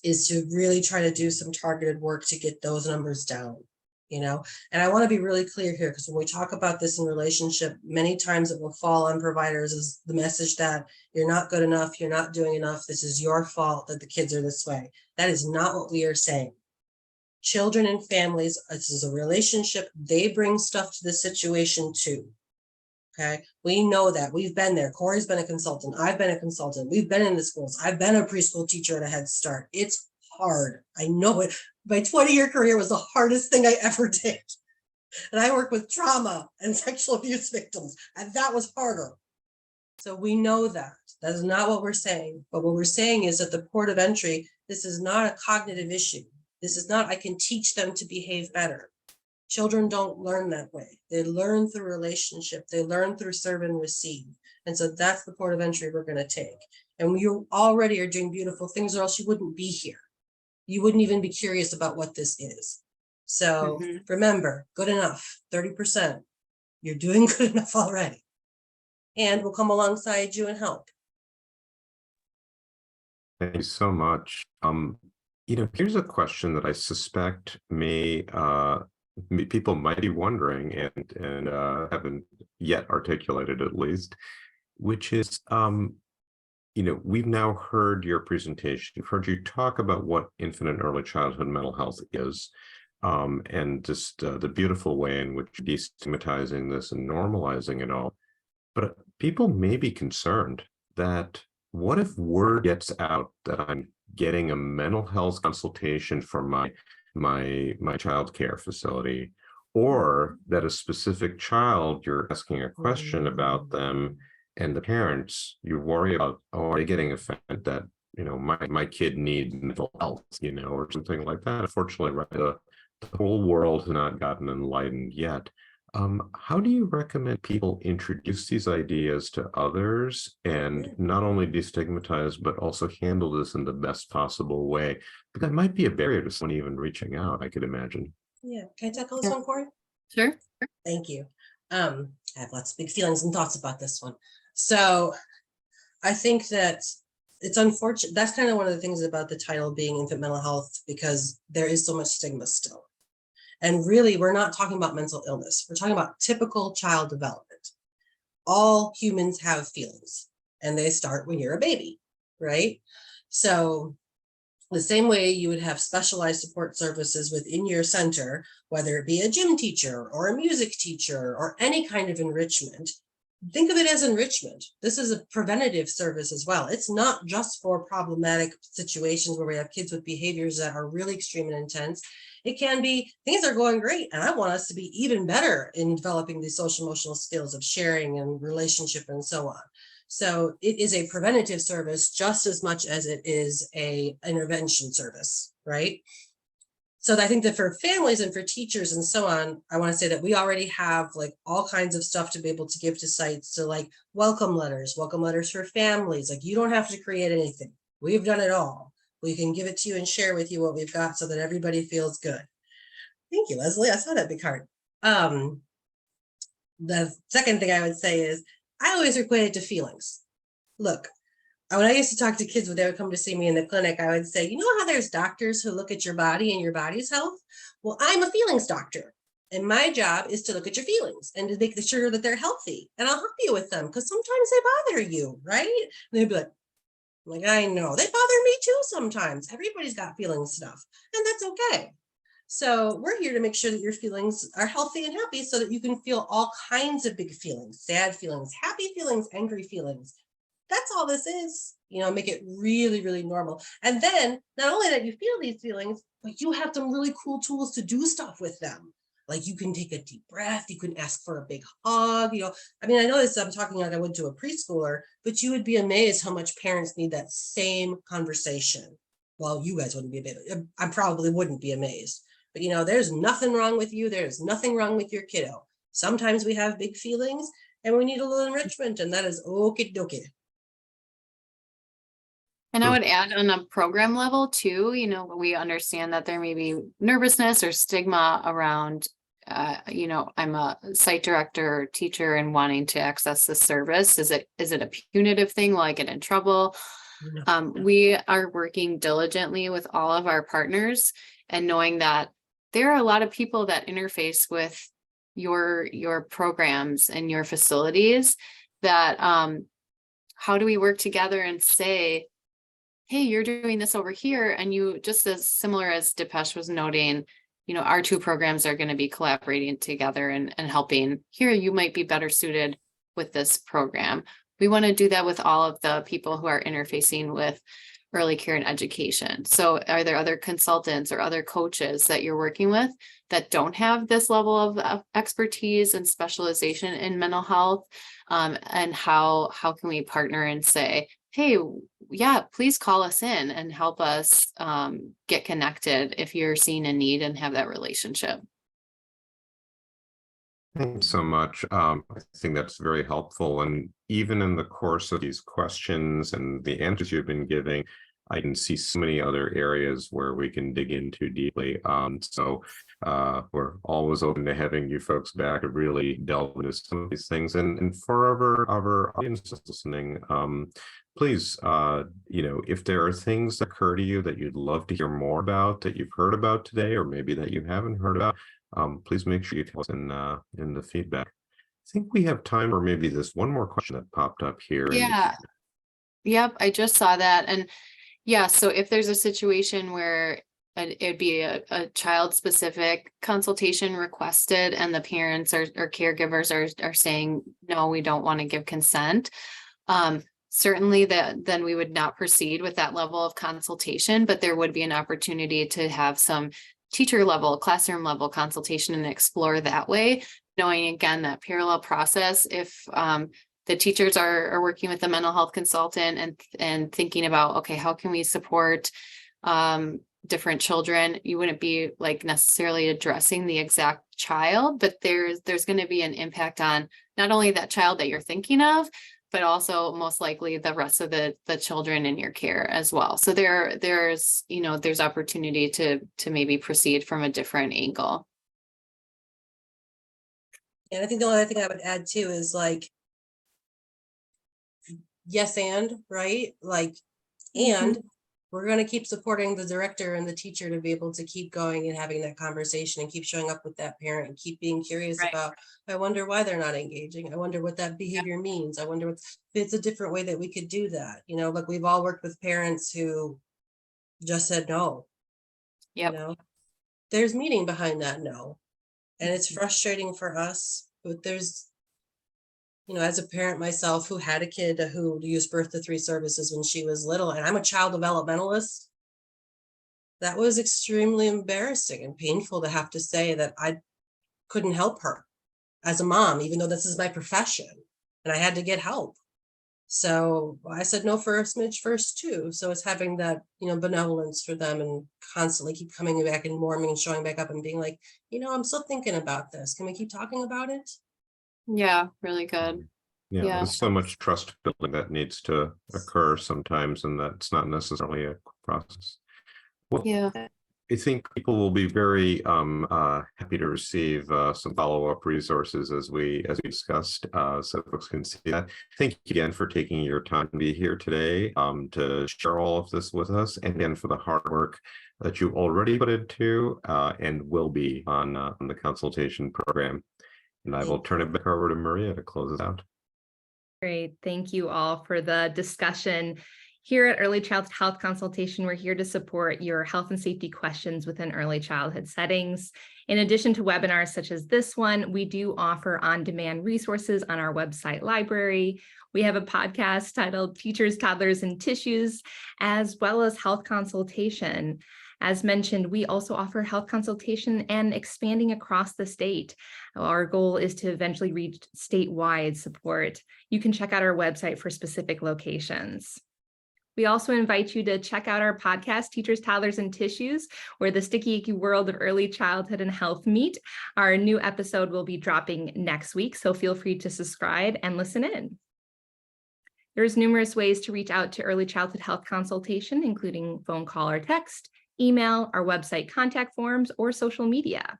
is to really try to do some targeted work to get those numbers down. And I want to be really clear here, because when we talk about this in relationship, many times it will fall on providers as the message that you're not good enough, you're not doing enough, this is your fault that the kids are this way. That is not what we are saying. Children and families, this is a relationship, they bring stuff to the situation too. Okay, we know that, we've been there. Corey's been a consultant, I've been a consultant, we've been in the schools, I've been a preschool teacher at a Head Start. It's hard, I know it. My 20-year career was the hardest thing I ever did. And I work with trauma and sexual abuse victims, and that was harder. So we know that. That is not what we're saying. But what we're saying is, at the port of entry, this is not a cognitive issue. This is not, I can teach them to behave better. Children don't learn that way. They learn through relationship. They learn through serve and receive. And so that's the port of entry we're going to take. And you already are doing beautiful things, or else you wouldn't be here. You wouldn't even be curious about what this is. So remember, good enough, 30%. You're doing good enough already. And we'll come alongside you and help. Thank you so much. Here's a question that I suspect people might be wondering and haven't yet articulated, at least, which is, we've now heard your presentation. We've heard you talk about what infant and early childhood mental health is, and just the beautiful way in which you're destigmatizing this and normalizing it all. But people may be concerned that, what if word gets out that I'm getting a mental health consultation for my child care facility, or that a specific child, you're asking a question about them, and the parents, you worry about, are they getting offended that, my kid needs mental health, or something like that. Unfortunately, right, the whole world has not gotten enlightened yet. How do you recommend people introduce these ideas to others, and not only destigmatize, but also handle this in the best possible way? But that might be a barrier to someone even reaching out, I could imagine. Yeah, can I tackle this one, Corey? Sure. Thank you. I have lots of big feelings and thoughts about this one. So I think that it's unfortunate. That's kind of one of the things about the title being infant mental health, because there is so much stigma still. And really, we're not talking about mental illness. We're talking about typical child development. All humans have feelings, and they start when you're a baby, right? So the same way you would have specialized support services within your center, whether it be a gym teacher or a music teacher or any kind of enrichment, think of it as enrichment. This is a preventative service as well. It's not just for problematic situations where we have kids with behaviors that are really extreme and intense. It can be things are going great, and I want us to be even better in developing these social emotional skills of sharing and relationship and so on. So it is a preventative service just as much as it is a intervention service, right? So I think that for families and for teachers and so on, I want to say that we already have like all kinds of stuff to be able to give to sites. So like welcome letters for families. Like you don't have to create anything. We've done it all. We can give it to you and share with you what we've got so that everybody feels good. Thank you, Leslie. I saw that big heart. The second thing I would say is I always equate it to feelings. Look, when I used to talk to kids when they would come to see me in the clinic, I would say, you know how there's doctors who look at your body and your body's health? Well, I'm a feelings doctor. And my job is to look at your feelings and to make sure that they're healthy. And I'll help you with them because sometimes they bother you, right? And they'd be like, I know, they bother me too sometimes. Everybody's got feeling stuff, and that's okay. So we're here to make sure that your feelings are healthy and happy so that you can feel all kinds of big feelings, sad feelings, happy feelings, angry feelings. That's all this is, make it really, really normal. And then not only that you feel these feelings, but you have some really cool tools to do stuff with them. Like you can take a deep breath, you can ask for a big hug, I know this, I'm talking like I went to a preschooler, but you would be amazed how much parents need that same conversation. Well, you guys wouldn't be amazed. I probably wouldn't be amazed, but there's nothing wrong with you. There's nothing wrong with your kiddo. Sometimes we have big feelings and we need a little enrichment, and that is okie dokie. And I would add on a program level too, we understand that there may be nervousness or stigma around, I'm a site director or teacher and wanting to access the service. Is it a punitive thing? Will I get in trouble? No. We are working diligently with all of our partners and knowing that there are a lot of people that interface with your programs and your facilities that, how do we work together and say, hey, you're doing this over here. And you, just as similar as Dipesh was noting, our two programs are going to be collaborating together and helping here. You might be better suited with this program. We want to do that with all of the people who are interfacing with early care and education. So are there other consultants or other coaches that you're working with that don't have this level of expertise and specialization in mental health? And how can we partner and say, hey, yeah, please call us in and help us get connected if you're seeing a need and have that relationship. Thanks so much. I think that's very helpful. And even in the course of these questions and the answers you've been giving, I can see so many other areas where we can dig into deeply. So we're always open to having you folks back to really delve into some of these things. And for our audience listening, please, if there are things that occur to you that you'd love to hear more about, that you've heard about today, or maybe that you haven't heard about, please make sure you tell us in the feedback. I think we have time for maybe this one more question that popped up here. Yeah. Yep, I just saw that. And yeah, so if there's a situation where it'd be a child-specific consultation requested and the parents or caregivers are saying, no, we don't want to give consent, certainly then we would not proceed with that level of consultation, but there would be an opportunity to have some teacher level, classroom level consultation and explore that way, knowing again that parallel process. If the teachers are working with the mental health consultant and thinking about, okay, how can we support different children? You wouldn't be like necessarily addressing the exact child, but there's going to be an impact on not only that child that you're thinking of, but also most likely the rest of the children in your care as well. So there's opportunity to maybe proceed from a different angle. And I think the only other thing I would add too is like, yes, and right, like, and we're going to keep supporting the director and the teacher to be able to keep going and having that conversation and keep showing up with that parent and keep being curious about, I wonder why they're not engaging. I wonder what that behavior means. I wonder if it's a different way that we could do that. Like we've all worked with parents who just said no. Yep. There's meaning behind that no. And it's frustrating for us, but there's as a parent myself who had a kid who used birth to 3 services when she was little, and I'm a child developmentalist, that was extremely embarrassing and painful to have to say that I couldn't help her as a mom, even though this is my profession and I had to get help. So I said no for a smidge first too. So it's having that, benevolence for them and constantly keep coming back and warming and showing back up and being like, I'm still thinking about this. Can we keep talking about it? Yeah, really good. Yeah, Yeah. there's so much trust building that needs to occur sometimes, and that's not necessarily a quick process. Well, Yeah. I think people will be very happy to receive some follow-up resources as we discussed, so folks can see that. Thank you again for taking your time to be here today to share all of this with us, and again for the hard work that you already put into and will be on the consultation program. And I will turn it back over to Maria to close us out. Great. Thank you all for the discussion. Here at Early Childhood Health Consultation, we're here to support your health and safety questions within early childhood settings. In addition to webinars such as this one, we do offer on-demand resources on our website library. We have a podcast titled Teachers, Toddlers, and Tissues, as well as health consultation. As mentioned, we also offer health consultation and expanding across the state. Our goal is to eventually reach statewide support. You can check out our website for specific locations. We also invite you to check out our podcast, Teachers, Toddlers, and Tissues, where the sticky icky world of early childhood and health meet. Our new episode will be dropping next week, so feel free to subscribe and listen in. There's numerous ways to reach out to early childhood health consultation, including phone call or text, email, our website contact forms, or social media.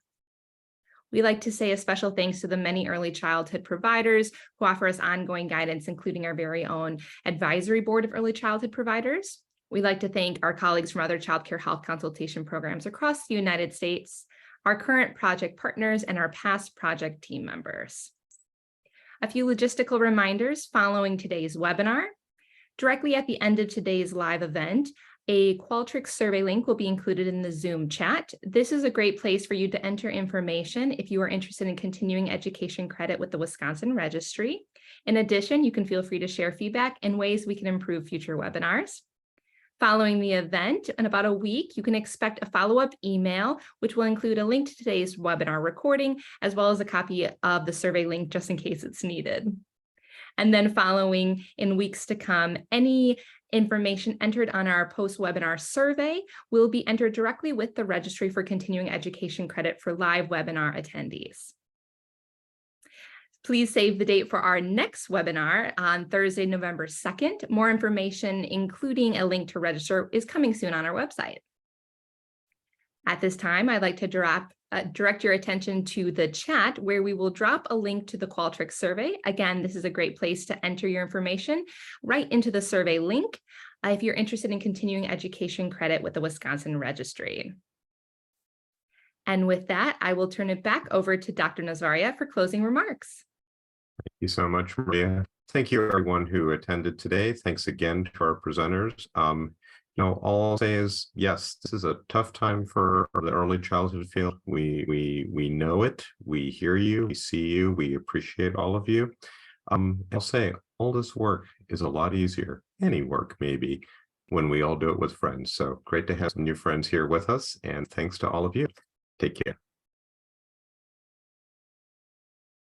We like to say a special thanks to the many early childhood providers who offer us ongoing guidance, including our very own advisory board of early childhood providers. We'd like to thank our colleagues from other childcare health consultation programs across the United States, our current project partners, and our past project team members. A few logistical reminders following today's webinar. Directly at the end of today's live event, a Qualtrics survey link will be included in the Zoom chat. This is a great place for you to enter information if you are interested in continuing education credit with the Wisconsin Registry. In addition, you can feel free to share feedback and ways we can improve future webinars. Following the event, in about a week, you can expect a follow-up email, which will include a link to today's webinar recording, as well as a copy of the survey link just in case it's needed. And then following in weeks to come, any information entered on our post-webinar survey will be entered directly with the Registry for Continuing Education Credit for live webinar attendees. Please save the date for our next webinar on Thursday, November 2nd. More information, including a link to register, is coming soon on our website. At this time, I'd like to direct your attention to the chat, where we will drop a link to the Qualtrics survey. Again, this is a great place to enter your information right into the survey link if you're interested in continuing education credit with the Wisconsin Registry. And with that, I will turn it back over to Dr. Nazaria for closing remarks. Thank you so much, Maria. Thank you, everyone who attended today. Thanks again to our presenters. All I'll say is, yes, this is a tough time for the early childhood field. We know it. We hear you. We see you. We appreciate all of you. I'll say all this work is a lot easier, any work maybe, when we all do it with friends. So great to have some new friends here with us. And thanks to all of you. Take care.